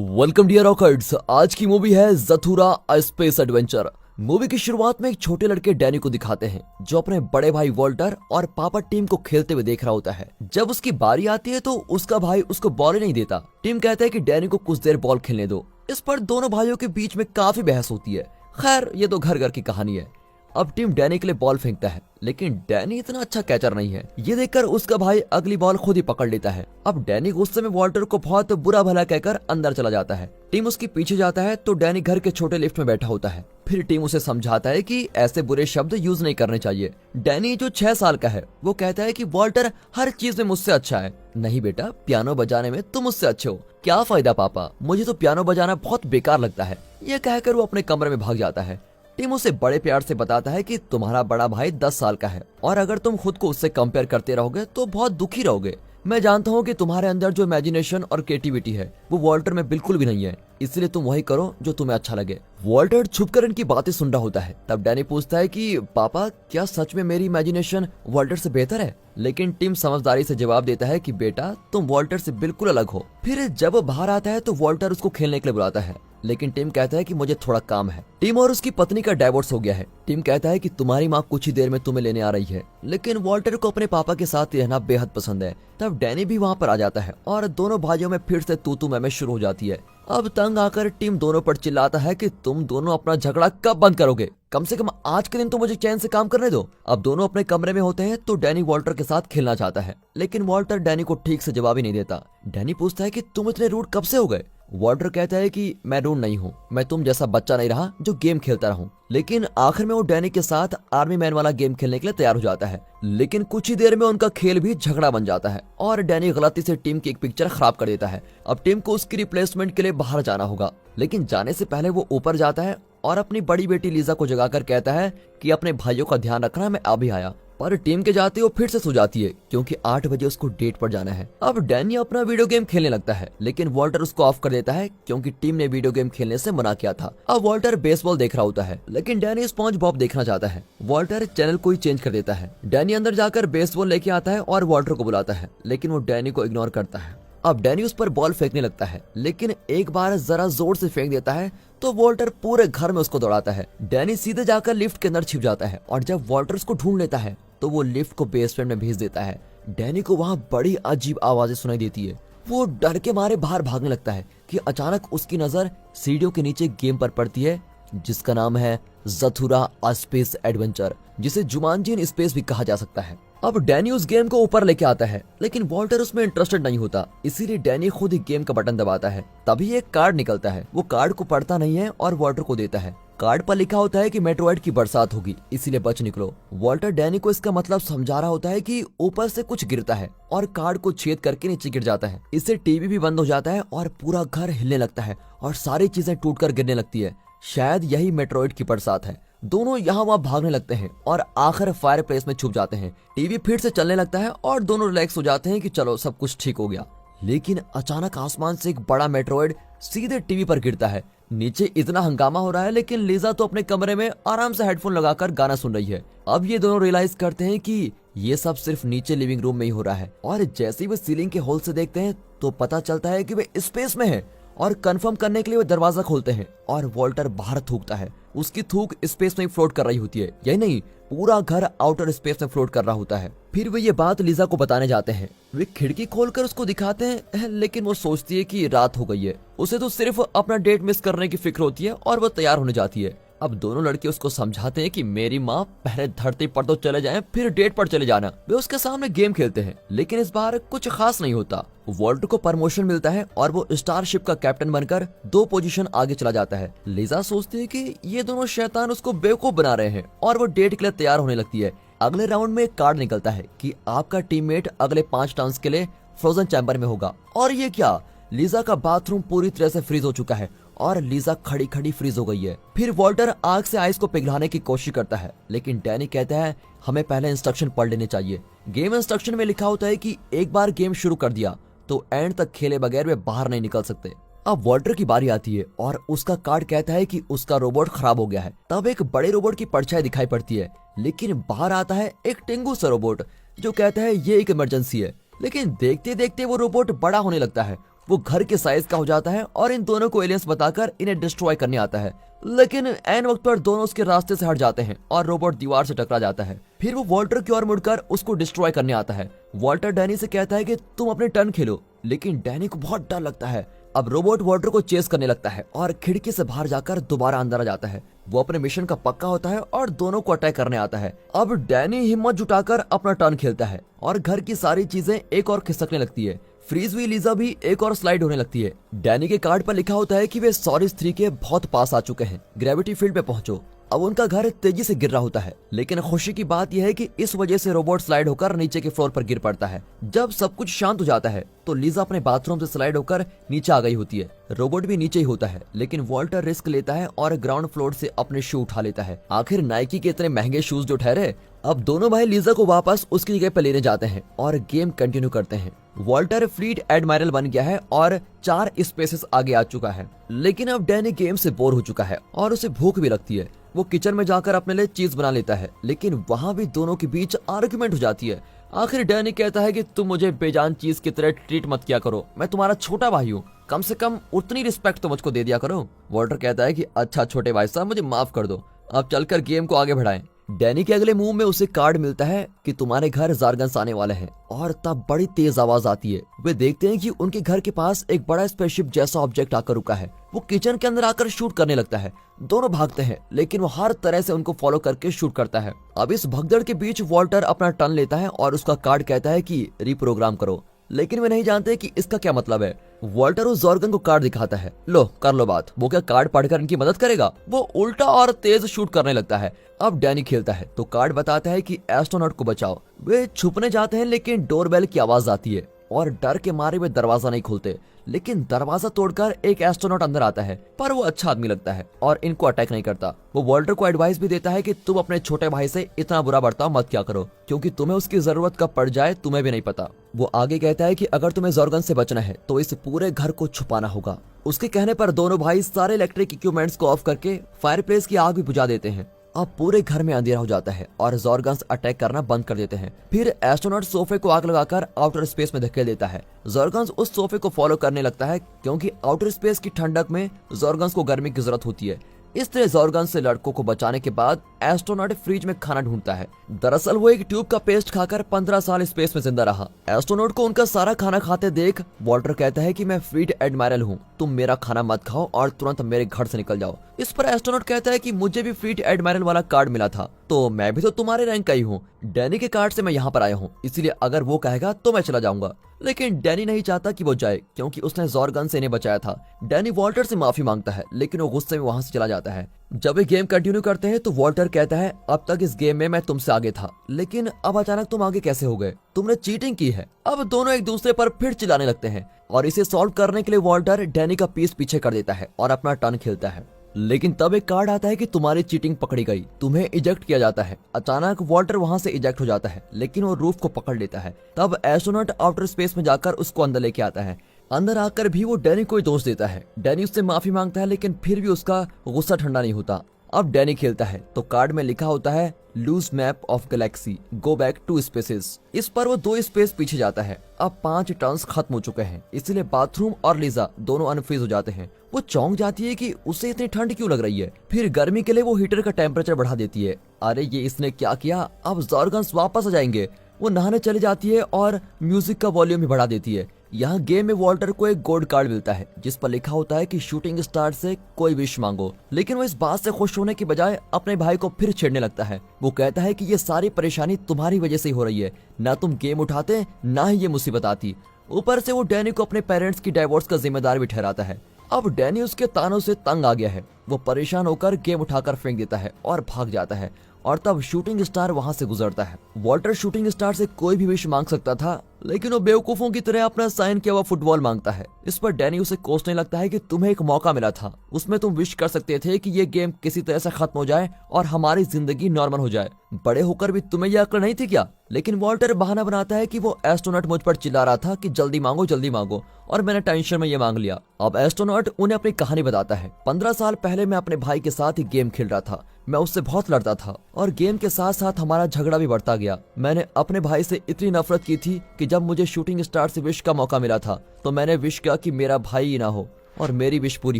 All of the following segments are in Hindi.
Welcome dear रॉकर्ड्स। आज की मूवी है ज़थूरा अ स्पेस एडवेंचर। मूवी की शुरुआत में एक छोटे लड़के डैनी को दिखाते हैं जो अपने बड़े भाई वॉल्टर और पापा टीम को खेलते हुए देख रहा होता है। जब उसकी बारी आती है तो उसका भाई उसको बॉल ही नहीं देता। टीम कहता है कि डैनी को कुछ देर बॉल खेलने दो। इस पर दोनों भाइयों के बीच में काफी बहस होती है। खैर ये तो घर घर की कहानी है। अब टीम डैनी के लिए बॉल फेंकता है, लेकिन डैनी इतना अच्छा कैचर नहीं है। ये देखकर उसका भाई अगली बॉल खुद ही पकड़ लेता है। अब डैनी गुस्से में वॉल्टर को बहुत बुरा भला कहकर अंदर चला जाता है। टीम उसके पीछे जाता है तो डैनी घर के छोटे लिफ्ट में बैठा होता है। फिर टीम उसे समझाता है कि ऐसे बुरे शब्द यूज नहीं करने चाहिए। डैनी जो 6 साल का है वो कहता है कि वॉल्टर हर चीज में मुझसे अच्छा है। नहीं बेटा, पियानो बजाने में तुम मुझसे अच्छे हो। क्या फायदा पापा, मुझे तो पियानो बजाना बहुत बेकार लगता है। यह कहकर वो अपने कमरे में भाग जाता है। टीम उसे बड़े प्यार से बताता है कि तुम्हारा बड़ा भाई 10 साल का है और अगर तुम खुद को उससे कंपेयर करते रहोगे तो बहुत दुखी रहोगे। मैं जानता हूँ कि तुम्हारे अंदर जो इमेजिनेशन और क्रिएटिविटी है वो वॉल्टर में बिल्कुल भी नहीं है, इसलिए तुम वही करो जो तुम्हें अच्छा लगे। वॉल्टर छुपकर इनकी बातें सुन रहा होता है। तब डैनी पूछता है कि पापा क्या सच में मेरी इमेजिनेशन वॉल्टर से बेहतर है? लेकिन टीम समझदारी से जवाब देता है कि बेटा तुम वॉल्टर से बिल्कुल अलग हो। फिर जब वो बाहर आता है तो वॉल्टर उसको खेलने के लिए बुलाता है, लेकिन टीम कहता है कि मुझे थोड़ा काम है। टीम और उसकी पत्नी का डाइवोर्स हो गया है। टीम कहता है कि तुम्हारी माँ कुछ ही देर में तुम्हें लेने आ रही है, लेकिन वॉल्टर को अपने पापा के साथ रहना बेहद पसंद है। तब डैनी भी वहाँ पर आ जाता है और दोनों भाइयों में फिर से तू मैं शुरू हो जाती है। अब तंग आकर टीम दोनों पर चिल्लाता है कि तुम दोनों अपना झगड़ा कब बंद करोगे? कम से कम आज के दिन तो मुझे चैन से काम करने दो। अब दोनों अपने कमरे में होते हैं तो डैनी वॉल्टर के साथ खेलना चाहता है, लेकिन वॉल्टर डैनी को ठीक से जवाब ही नहीं देता। डैनी पूछता है कि तुम इतने रूड कब से हो गए? वॉल्टर कहता है कि मैं रूड नहीं हूँ, मैं तुम जैसा बच्चा नहीं रहा जो गेम खेलता रहूं। लेकिन आखिर में वो डैनी के साथ आर्मी मैन वाला गेम खेलने के लिए तैयार हो जाता है, लेकिन कुछ ही देर में उनका खेल भी झगड़ा बन जाता है और डैनी गलती से टीम की एक पिक्चर खराब कर देता है। अब टीम को उसकी रिप्लेसमेंट के लिए बाहर जाना होगा, लेकिन जाने से पहले वो ऊपर जाता है और अपनी बड़ी बेटी लीजा को जगाकर कहता है कि अपने भाइयों का ध्यान रखना, मैं अभी आया। पर टीम के जाते वो फिर से सो जाती है क्योंकि 8 बजे उसको डेट पर जाना है। अब डैनी अपना वीडियो गेम खेलने लगता है, लेकिन वॉल्टर उसको ऑफ कर देता है क्योंकि टीम ने वीडियो गेम खेलने से मना किया था। अब वॉल्टर बेसबॉल देख रहा होता है, लेकिन डैनी स्पॉन्ज बॉब देखना चाहता है। वॉल्टर चैनल को ही चेंज कर देता है। डैनी अंदर जाकर बेसबॉल लेके आता है और वॉल्टर को बुलाता है, लेकिन वो डैनी को इग्नोर करता है। अब डैनी उस पर बॉल फेंकने लगता है, लेकिन एक बार जरा जोर से फेंक देता है तो वॉल्टर पूरे घर में उसको दौड़ाता है। डैनी सीधे जाकर लिफ्ट के अंदर छिप जाता है और जब वॉल्टर उसको ढूंढ लेता है तो वो लिफ्ट को बेसमेंट में भेज देता है। डैनी को वहाँ बड़ी अजीब आवाजें सुनाई देती है। वो डर के मारे बाहर भागने लगता है कि अचानक उसकी नजर सीढ़ियों के नीचे गेम पर पड़ती है जिसका नाम है ज़थूरा अ स्पेस एडवेंचर, जिसे जुमांजी इन स्पेस भी कहा जा सकता है। अब डैनी उस गेम को ऊपर लेके आता है, लेकिन वॉल्टर उसमें इंटरेस्टेड नहीं होता, इसीलिए डैनी खुद ही गेम का बटन दबाता है। तभी एक कार्ड निकलता है। वो कार्ड को पढ़ता नहीं है और वॉल्टर को देता है। कार्ड पर लिखा होता है कि मेट्रोइड की बरसात होगी, इसीलिए बच निकलो। वॉल्टर डैनी को इसका मतलब समझा रहा होता है कि ऊपर से कुछ गिरता है और कार्ड को छेद करके नीचे गिर जाता है। इससे टीवी भी बंद हो जाता है और पूरा घर हिलने लगता है और सारी चीजें टूटकर गिरने लगती है। शायद यही मेट्रोइड की बरसात है। दोनों यहाँ वहाँ भागने लगते हैं और आखिर फायर प्लेस में छुप जाते हैं। टीवी फिर से चलने लगता है और दोनों रिलैक्स हो जाते हैं कि चलो सब कुछ ठीक हो गया। लेकिन अचानक आसमान से एक बड़ा मेट्रोइड सीधे टीवी पर गिरता है। नीचे इतना हंगामा हो रहा है, लेकिन लीजा तो अपने कमरे में आराम से हेडफोन लगाकर गाना सुन रही है। अब ये दोनों रियलाइज करते हैं कि ये सब सिर्फ नीचे लिविंग रूम में ही हो रहा है और जैसे ही वे सीलिंग के होल से देखते हैं तो पता चलता है कि वे स्पेस में है। और कंफर्म करने के लिए वो दरवाजा खोलते हैं और वॉल्टर बाहर थूकता है। उसकी थूक स्पेस में फ्लोट कर रही होती है, यही नहीं पूरा घर आउटर स्पेस में फ्लोट कर रहा होता है। फिर वे ये बात लीजा को बताने जाते हैं। वे खिड़की खोलकर उसको दिखाते हैं, लेकिन वो सोचती है कि रात हो गई है। उसे तो सिर्फ अपना डेट मिस करने की फिक्र होती है और वो तैयार होने जाती है। अब दोनों लड़के उसको समझाते हैं कि मेरी माँ पहले धरती पर तो चले जाएं, फिर डेट पर चले जाना। वे उसके सामने गेम खेलते हैं, लेकिन इस बार कुछ खास नहीं होता। वॉल्टर को प्रमोशन मिलता है और वो स्टारशिप का कैप्टन बनकर 2 पोजीशन आगे चला जाता है। लीजा सोचती है कि ये दोनों शैतान उसको बेवकूफ बना रहे हैं और वो डेट के लिए तैयार होने लगती है। अगले राउंड में एक कार्ड निकलता है कि आपका टीममेट अगले 5 टर्न्स के लिए फ्रोजन चैम्बर में होगा। और ये क्या, लीजा का बाथरूम पूरी तरह से फ्रीज हो चुका है और लीजा खड़ी खड़ी फ्रीज हो गई है। फिर वॉल्टर आग से आइस को पिघलाने की कोशिश करता है, लेकिन डैनी कहता है हमें पहले इंस्ट्रक्शन पढ़ लेने चाहिए। गेम इंस्ट्रक्शन में लिखा होता है कि एक बार गेम शुरू कर दिया तो एंड तक खेले बगैर वे बाहर नहीं निकल सकते। अब वॉल्टर की बारी आती है और उसका कार्ड कहता है कि उसका रोबोट खराब हो गया है। तब एक बड़े रोबोट की परछाई दिखाई पड़ती है, लेकिन बाहर आता है एक टेंगू सा रोबोट जो कहता है ये एक इमरजेंसी है। लेकिन देखते देखते वो रोबोट बड़ा होने लगता है वो घर के साइज का हो जाता है और इन दोनों को एलियंस बताकर इन्हें डिस्ट्रॉय करने आता है। लेकिन एन वक्त पर दोनों उसके रास्ते से हट जाते हैं और रोबोट दीवार से टकरा जाता है। फिर वो वॉल्टर की ओर मुड़कर उसको डिस्ट्रॉय करने आता है। वॉल्टर डैनी से कहता है कि तुम अपने टर्न खेलो, लेकिन डैनी को बहुत डर लगता है। अब रोबोट वॉल्टर को चेस करने लगता है और खिड़की से बाहर जाकर दोबारा अंदर आ जाता है। वो अपने मिशन का पक्का होता है और दोनों को अटैक करने आता है। अब डैनी हिम्मत जुटाकर अपना टर्न खेलता है और घर की सारी चीजें एक और खिसकने लगती है। फ्रीज हुई लीजा भी एक और स्लाइड होने लगती है। डैनी के कार्ड पर लिखा होता है कि वे सॉरिस 3 के बहुत पास आ चुके हैं, ग्रेविटी फील्ड पे पहुंचो। अब उनका घर तेजी से गिर रहा होता है, लेकिन खुशी की बात यह है कि इस वजह से रोबोट स्लाइड होकर नीचे के फ्लोर पर गिर पड़ता है। जब सब कुछ शांत हो जाता है तो लीजा अपने बाथरूम से स्लाइड होकर नीचे आ गई होती है। रोबोट भी नीचे ही होता है, लेकिन वॉल्टर रिस्क लेता है और ग्राउंड फ्लोर से अपने शू उठा लेता है। आखिर नाइकी के इतने महंगे शूज जो ठहरे। अब दोनों भाई लीजा को वापस उसकी जगह पर लेने जाते हैं और गेम कंटिन्यू करते हैं। वॉल्टर फ्लीट एडमायरल बन गया है और 4 स्पेसेस आगे आ चुका है। लेकिन अब डैनी गेम से बोर हो चुका है और उसे भूख भी लगती है। वो किचन में जाकर अपने लिए चीज बना लेता है, लेकिन वहाँ भी दोनों के बीच आर्गुमेंट हो जाती है। आखिर डैनी कहता है कि तुम मुझे बेजान चीज की तरह ट्रीट मत किया करो, मैं तुम्हारा छोटा भाई हूँ, कम से कम उतनी रिस्पेक्ट तो मुझको दे दिया करो। वॉल्टर कहता है कि अच्छा छोटे भाई साहब, मुझे माफ कर दो, अब चलकर गेम को आगे बढ़ाएं। डैनी के अगले मुंह में उसे कार्ड मिलता है कि तुम्हारे घर ज़ारगन्स आने वाले हैं, और तब बड़ी तेज आवाज आती है। वे देखते हैं कि उनके घर के पास एक बड़ा स्पेसशिप जैसा ऑब्जेक्ट आकर रुका है। वो किचन के अंदर आकर शूट करने लगता है। दोनों भागते हैं, लेकिन वो हर तरह से उनको फॉलो करके शूट करता है। अब इस भगदड़ के बीच वॉल्टर अपना टर्न लेता है और उसका कार्ड कहता है कि रिप्रोग्राम करो, लेकिन वे नहीं जानते कि इसका क्या मतलब है। वॉल्टर उस जॉर्गन को कार्ड दिखाता है, लो कर लो बात। वो क्या कार्ड पढ़कर इनकी मदद करेगा? वो उल्टा और तेज शूट करने लगता है। अब डैनी खेलता है तो कार्ड बताता है कि एस्ट्रोनॉट को बचाओ। वे छुपने जाते हैं, लेकिन डोरबेल की आवाज आती है और डर के मारे वे दरवाजा नहीं खोलते। लेकिन दरवाजा तोड़कर एक एस्ट्रोनॉट अंदर आता है, पर वो अच्छा आदमी लगता है और इनको अटैक नहीं करता। वो वॉल्टर को एडवाइस भी देता है कि तुम अपने छोटे भाई से इतना बुरा बर्ताव मत क्या करो, क्योंकि तुम्हें उसकी जरूरत कब पड़ जाए तुम्हें भी नहीं पता। वो आगे कहता है कि अगर तुम्हें जॉर्गन से बचना है तो इस पूरे घर को छुपाना होगा। उसके कहने पर दोनों भाई सारे इलेक्ट्रिक इक्विपमेंट्स को ऑफ करके फायरप्लेस की आग भी बुझा देते हैं। अब पूरे घर में अंधेरा हो जाता है और जॉर्गन्स अटैक करना बंद कर देते हैं। फिर एस्ट्रोनॉट सोफे को आग लगाकर आउटर स्पेस में धकेल देता है। जॉर्गन्स उस सोफे को फॉलो करने लगता है, क्योंकि आउटर स्पेस की ठंडक में जॉर्गन्स को गर्मी की जरूरत होती है। इस तरह जॉर्गन से लड़कों को बचाने के बाद एस्ट्रोनॉट फ्रिज में खाना ढूंढता है। दरअसल वो एक ट्यूब का पेस्ट खाकर 15 साल स्पेस में जिंदा रहा। एस्ट्रोनॉट को उनका सारा खाना खाते देख वॉल्टर कहता है कि मैं फ्लीट एडमायरल हूँ, तुम मेरा खाना मत खाओ और तुरंत मेरे घर से निकल जाओ। इस पर एस्ट्रोनॉट कहता है कि मुझे भी फ्लीट एडमायरल वाला कार्ड मिला था, तो मैं भी तो तुम्हारे रैंक का ही हूँ। डैनी के कार्ड से मैं यहाँ पर आया हूँ, इसलिए अगर वो कहेगा तो मैं चला जाऊंगा। लेकिन डैनी नहीं चाहता कि वो जाए, क्योंकि उसने जॉर्गन से इन्हें बचाया था। डैनी वॉल्टर से माफी मांगता है, लेकिन वो गुस्से में वहां से चला जाता है। जब ये गेम कंटिन्यू करते हैं तो वॉल्टर कहता है, अब तक इस गेम में मैं तुमसे आगे था, लेकिन अब अचानक तुम आगे कैसे हो गए? तुमने चीटिंग की है। अब दोनों एक दूसरे पर फिर चिल्लाने लगते हैं और इसे सॉल्व करने के लिए वॉल्टर डैनी का पीस पीछे कर देता है और अपना टर्न खेलता है। लेकिन तब एक कार्ड आता है कि तुम्हारी चीटिंग पकड़ी गई, तुम्हें इजेक्ट किया जाता है। अचानक वॉल्टर वहां से इजेक्ट हो जाता है, लेकिन वो रूफ को पकड़ लेता है। तब एस्ट्रोनॉट आउटर स्पेस में जाकर उसको अंदर लेके आता है। अंदर आकर भी वो डैनी को दोष देता है। डैनी उससे माफी मांगता है, लेकिन फिर भी उसका गुस्सा ठंडा नहीं होता। अब डैनी खेलता है तो कार्ड में लिखा होता है lose map of galaxy, go back 2 spaces. इस पर वो 2 स्पेस पीछे जाता है। अब 5 टर्न्स खत्म हो चुके हैं, इसलिए बाथरूम और लीजा दोनों अनफ्रीज हो जाते हैं। वो चौंक जाती है कि उसे इतनी ठंड क्यों लग रही है। फिर गर्मी के लिए वो हीटर का टेम्परेचर बढ़ा देती है। अरे ये इसने क्या किया, अब जॉर्गन्स वापस आ जाएंगे। वो नहाने चली जाती है और म्यूजिक का वॉल्यूम भी बढ़ा देती है। यहाँ गेम में वॉल्टर को एक गोल्ड कार्ड मिलता है, जिस पर लिखा होता है कि शूटिंग स्टार से कोई विश मांगो। लेकिन वो इस बात से खुश होने की बजाय अपने भाई को फिर छेड़ने लगता है। वो कहता है कि ये सारी परेशानी तुम्हारी वजह से ही हो रही है, ना तुम गेम उठाते ना ही ये मुसीबत आती। ऊपर से वो डैनी को अपने पेरेंट्स की डाइवोर्स का जिम्मेदार भी ठहराता है। अब डैनी उसके तानों से तंग आ गया है। वो परेशान होकर गेम उठाकर फेंक देता है और भाग जाता है। और तब शूटिंग स्टार वहां से गुजरता है। वॉल्टर शूटिंग स्टार से कोई भी विश मांग सकता था, लेकिन वो बेवकूफों की तरह अपना साइन किया हुआ फुटबॉल मांगता है। इस पर डैनी उसे कोसने लगता है कि तुम्हें एक मौका मिला था, उसमें तुम विश कर सकते थे कि ये गेम किसी तरह से खत्म हो जाए और हमारी जिंदगी नॉर्मल हो जाए। बड़े होकर भी तुम्हें यह अक्ल नहीं थी क्या? लेकिन वॉल्टर बहाना बनाता है कि वो एस्ट्रोनॉट मुझ पर चिल्ला रहा था कि जल्दी मांगो और मैंने टेंशन में ये मांग लिया। अब एस्ट्रोनॉट उन्हें अपनी कहानी बताता है। 15 साल पहले मैं अपने भाई के साथ ही गेम खेल रहा था। मैं उससे बहुत लड़ता था और गेम के साथ साथ हमारा झगड़ा भी बढ़ता गया। मैंने अपने भाई से इतनी नफरत की थी कि जब मुझे शूटिंग स्टार से विश का मौका मिला था तो मैंने विश किया कि मेरा भाई ही ना हो और मेरी विश पूरी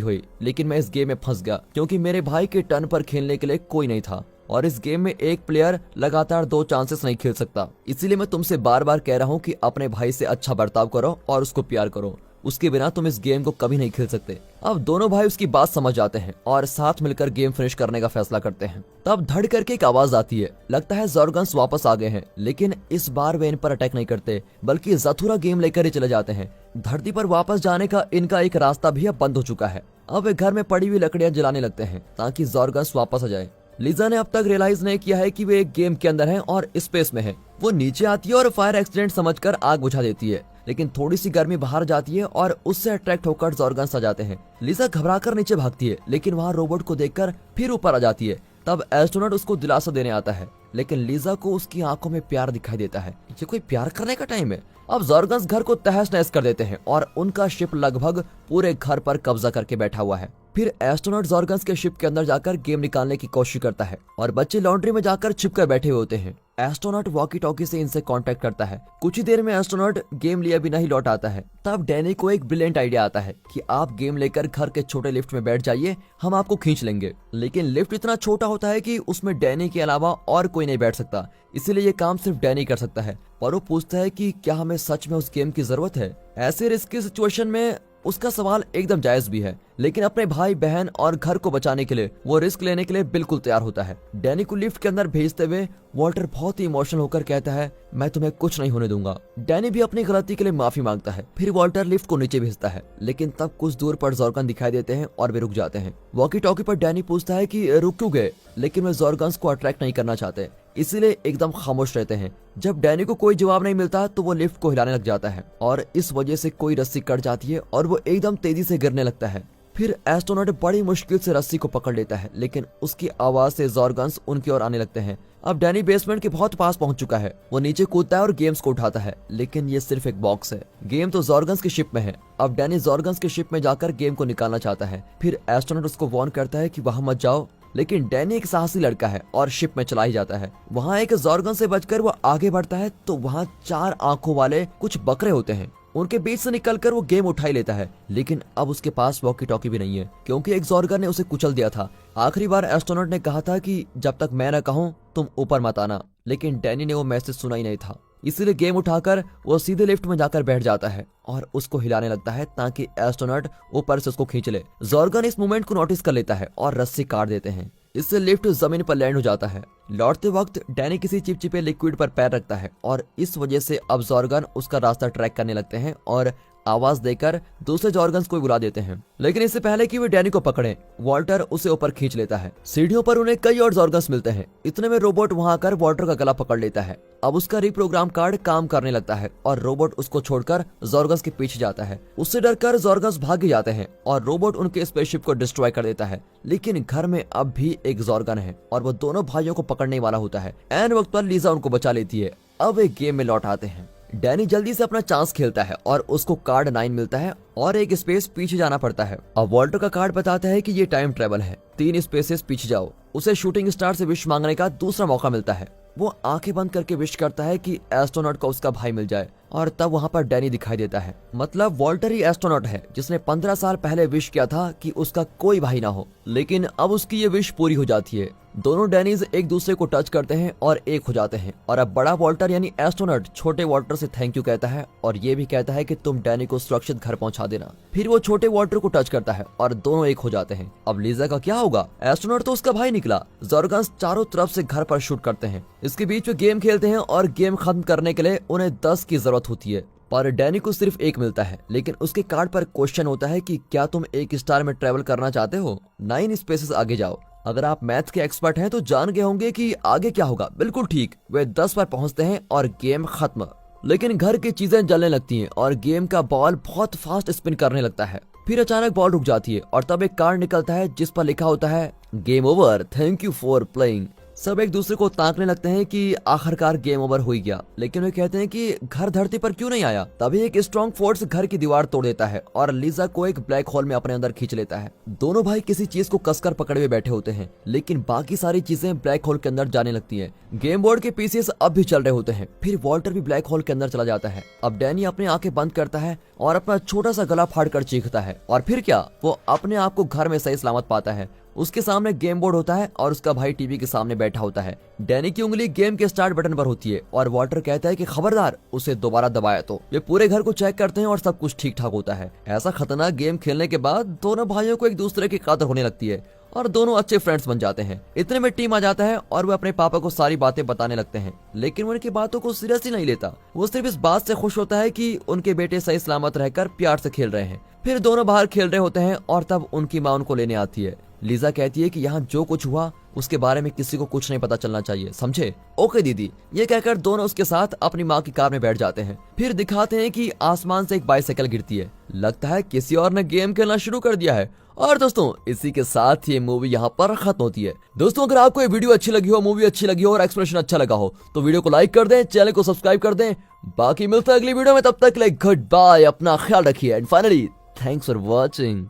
हुई। लेकिन मैं इस गेम में फंस गया क्योंकि मेरे भाई के टर्न पर खेलने के लिए कोई नहीं था और इस गेम में एक प्लेयर लगातार 2 चांसेस नहीं खेल सकता। इसीलिए मैं तुमसे बार बार कह रहा हूँ कि अपने भाई से अच्छा बर्ताव करो और उसको प्यार करो, उसके बिना तुम इस गेम को कभी नहीं खेल सकते। अब दोनों भाई उसकी बात समझ जाते हैं और साथ मिलकर गेम फिनिश करने का फैसला करते हैं। तब धड़ करके एक आवाज आती है। लगता है ज़ोरगन्स वापस आ गए हैं, लेकिन इस बार वे इन पर अटैक नहीं करते बल्कि ज़थूरा गेम लेकर ही चले जाते हैं। धरती पर वापस जाने का इनका एक रास्ता भी अब बंद हो चुका है। अब वे घर में पड़ी हुई लकड़ियां जलाने लगते हैं ताकि ज़ोरगन्स वापस आ जाए। लीजा ने अब तक रियलाइज नहीं किया है कि वे एक गेम के अंदर हैं और स्पेस में हैं। वो नीचे आती है और फायर एक्सीडेंट समझकर आग बुझा देती है, लेकिन थोड़ी सी गर्मी बाहर जाती है और उससे अट्रैक्ट होकर ज़ोरगन्स आ जाते हैं। लीजा घबराकर नीचे भागती है, लेकिन वहाँ रोबोट को देखकर फिर ऊपर आ जाती है। तब एस्ट्रोनॉट उसको दिलासा देने आता है, लेकिन लीजा को उसकी आंखों में प्यार दिखाई देता है। ये कोई प्यार करने का टाइम है। अब ज़ोरगन्स घर को तहस नहस कर देते हैं और उनका शिप लगभग पूरे घर पर कब्जा करके बैठा हुआ है। फिर एस्ट्रोनॉट ज़ोरगन्स के शिप के अंदर जाकर गेम निकालने की कोशिश करता है और बच्चे लॉन्ड्री में जाकर छिपकर बैठे हुए होते हैं। एस्ट्रोनॉट वॉकी टॉकी से इनसे कांटेक्ट करता है। कुछ ही देर में एस्ट्रोनॉट गेम लिए बिना ही लौट आता है। तब डैनी को एक ब्रिलियंट आइडिया आता है कि आप गेम लेकर घर के छोटे लिफ्ट में बैठ जाइए, हम आपको खींच लेंगे। लेकिन लिफ्ट इतना छोटा होता है कि उसमें डैनी के अलावा और कोई नहीं बैठ सकता, इसीलिए ये काम सिर्फ डैनी कर सकता है। और वो पूछता है कि क्या हमें सच में उस गेम की जरूरत है। ऐसे रिस्की सिचुएशन में उसका सवाल एकदम जायज भी है, लेकिन अपने भाई बहन और घर को बचाने के लिए वो रिस्क लेने के लिए बिल्कुल तैयार होता है। डैनी को लिफ्ट के अंदर भेजते हुए वॉल्टर बहुत ही इमोशनल होकर कहता है, मैं तुम्हें कुछ नहीं होने दूंगा। डैनी भी अपनी गलती के लिए माफी मांगता है। फिर वॉल्टर लिफ्ट को नीचे भेजता है, लेकिन तब कुछ दूर पर ज़ोरगन दिखाई देते हैं और वे रुक जाते हैं। वॉकी टॉकी पर डैनी पूछता है कि रुक क्यों गए, लेकिन वे ज़ोरगन्स को अट्रैक्ट नहीं करना चाहते, इसीलिए एकदम खामोश रहते हैं। जब डैनी को कोई जवाब नहीं मिलता तो वो लिफ्ट को हिलाने लग जाता है और इस वजह से कोई रस्सी कट जाती है और वो एकदम तेजी से गिरने लगता है। फिर एस्ट्रोनॉट बड़ी मुश्किल से रस्सी को पकड़ लेता है, लेकिन उसकी आवाज से ज़ोरगन्स उनकी ओर आने लगते हैं। अब डैनी बेसमेंट के बहुत पास पहुंच चुका है। वो नीचे कूदता है और गेम्स को उठाता है, लेकिन ये सिर्फ एक बॉक्स है। गेम तो ज़ोरगन्स की शिप में है। अब डैनी ज़ोरगन्स की शिप में जाकर गेम को निकालना चाहता है। फिर एस्ट्रोनॉट उसको वार्न करता है कि वहां मत जाओ, लेकिन डैनी एक साहसी लड़का है और शिप में चला ही जाता है। वहाँ एक ज़ोरगन से बचकर वो आगे बढ़ता है तो वहाँ 4 आंखों वाले कुछ बकरे होते हैं। उनके बीच से निकलकर वो गेम उठा ही लेता है, लेकिन अब उसके पास वॉकी टॉकी भी नहीं है क्योंकि एक ज़ोरगन ने उसे कुचल दिया था। आखिरी बार एस्ट्रोनॉट ने कहा था कि जब तक मैं न कहूँ तुम ऊपर मत आना, लेकिन डैनी ने वो मैसेज सुना ही नहीं था। इसीलिए गेम उठाकर वो सीधे लिफ्ट में जाकर बैठ जाता है और उसको हिलाने लगता है ताकि एस्ट्रोनॉट ऊपर से उसको खींच ले। ज़ोरगन इस मूवमेंट को नोटिस कर लेता है और रस्सी काट देते हैं। इससे लिफ्ट जमीन पर लैंड हो जाता है। लौटते वक्त डैनी किसी चिपचिपे लिक्विड पर पैर रखता है और इस वजह से अब ज़ोरगन उसका रास्ता ट्रैक करने लगते हैं और आवाज देकर दूसरे ज़ोरगन्स को बुला देते हैं। लेकिन इससे पहले कि वे डैनी को पकड़े, वॉल्टर उसे ऊपर खींच लेता है। सीढ़ियों पर उन्हें कई और ज़ोरगन्स मिलते हैं। इतने में रोबोट वहां आकर वॉल्टर का गला पकड़ लेता है। अब उसका रिप्रोग्राम कार्ड काम करने लगता है और रोबोट उसको छोड़कर ज़ोरगन्स के पीछे जाता है। उससे डरकर ज़ोरगन्स भाग जाते हैं और रोबोट उनके स्पेसशिप को डिस्ट्रॉय कर देता है। लेकिन घर में अब भी एक ज़ोरगन है और वो दोनों भाइयों को पकड़ने वाला होता है। ऐन वक्त पर लीजा उनको बचा लेती है। अब एक गेम में लौट आते हैं। डैनी जल्दी से अपना चांस खेलता है और उसको कार्ड 9 मिलता है और एक स्पेस पीछे जाना पड़ता है। अब वॉल्टर का कार्ड बताता है कि ये टाइम ट्रेवल है, 3 स्पेसेस पीछे जाओ। उसे शूटिंग स्टार से विश मांगने का दूसरा मौका मिलता है। वो आंखें बंद करके विश करता है कि एस्ट्रोनॉट को उसका भाई मिल जाए और तब वहाँ पर डैनी दिखाई देता है। मतलब वॉल्टर ही एस्ट्रोनॉट है जिसने 15 साल पहले विश किया था कि उसका कोई भाई ना हो, लेकिन अब उसकी ये विश पूरी हो जाती है। दोनों डैनीज एक दूसरे को टच करते हैं और एक हो जाते हैं और अब बड़ा वॉल्टर यानी एस्ट्रोनॉट छोटे वॉल्टर से थैंक यू कहता है और ये भी कहता है कि तुम डैनी को सुरक्षित घर पहुंचा देना। फिर वो छोटे वॉल्टर को टच करता है और दोनों एक हो जाते हैं। अब लीजा का क्या होगा? एस्ट्रोनॉट तो उसका भाई निकला। ज़ोरगन्स चारों तरफ से घर पर शूट करते हैं। इसके बीच में गेम खेलते हैं और गेम खत्म करने के लिए उन्हें 10 की जरूरत होती है, पर डैनी को सिर्फ 1 मिलता है। लेकिन उसके कार्ड पर क्वेश्चन होता है कि क्या तुम 1 स्टार में ट्रेवल करना चाहते हो? 9 स्पेसेस आगे जाओ। अगर आप मैथ के एक्सपर्ट हैं तो जान गए होंगे कि आगे क्या होगा। बिल्कुल ठीक, वे 10 पर पहुंचते हैं और गेम खत्म। लेकिन घर की चीजें जलने लगती हैं और गेम का बॉल बहुत फास्ट स्पिन करने लगता है। फिर अचानक बॉल रुक जाती है और तब एक कार्ड निकलता है जिस पर लिखा होता है game over, thank you for playing. सब एक दूसरे को ताकने लगते हैं कि आखिरकार गेम ओवर हो ही गया, लेकिन वे कहते हैं कि घर धरती पर क्यों नहीं आया। तभी एक स्ट्रॉन्ग फोर्स घर की दीवार तोड़ देता है और लीजा को एक ब्लैक होल में अपने अंदर खींच लेता है। दोनों भाई किसी चीज को कसकर पकड़े हुए बैठे होते हैं, लेकिन बाकी सारी चीजें ब्लैक होल के अंदर जाने लगती है। गेम बोर्ड के पीसीएस अब भी चल रहे होते हैं। फिर वॉल्टर भी ब्लैक होल के अंदर चला जाता है। अब डैनी अपनी आंखें बंद करता है और अपना छोटा सा गला फाड़कर चीखता है, और फिर क्या, वो अपने आप को घर में सही सलामत पाता है। उसके सामने गेम बोर्ड होता है और उसका भाई टीवी के सामने बैठा होता है। डैनी की उंगली गेम के स्टार्ट बटन पर होती है और वॉल्टर कहता है कि खबरदार उसे दोबारा दबाया तो। वे पूरे घर को चेक करते हैं और सब कुछ ठीक ठाक होता है। ऐसा खतरनाक गेम खेलने के बाद दोनों भाइयों को एक दूसरे की कदर होने लगती है और दोनों अच्छे फ्रेंड्स बन जाते हैं। इतने में टीम आ जाता है और वो अपने पापा को सारी बातें बताने लगते हैं, लेकिन वो उनकी बातों को सीरियसली नहीं लेता। वो सिर्फ इस बात से खुश होता है कि उनके बेटे सही सलामत रहकर प्यार से खेल रहे हैं। फिर दोनों बाहर खेल रहे होते हैं और तब उनकी माँ उनको लेने आती है। लीजा कहती है कि यहाँ जो कुछ हुआ उसके बारे में किसी को कुछ नहीं पता चलना चाहिए, समझे? ओके दीदी, ये कहकर दोनों उसके साथ अपनी माँ की कार में बैठ जाते हैं। फिर दिखाते हैं कि आसमान से एक बाइसाइकिल गिरती है। लगता है किसी और ने गेम खेलना शुरू कर दिया है। और दोस्तों, इसी के साथ ये मूवी यहाँ पर खत्म होती है। दोस्तों, अगर आपको ये वीडियो अच्छी लगी हो, मूवी अच्छी लगी हो और एक्सप्लेनेशन अच्छा लगा हो तो वीडियो को लाइक कर दें, चैनल को सब्सक्राइब कर दें। बाकी मिलता है अगली वीडियो में, तब तक के लिए गुड बाय, अपना ख्याल रखिए and finally thanks for watching.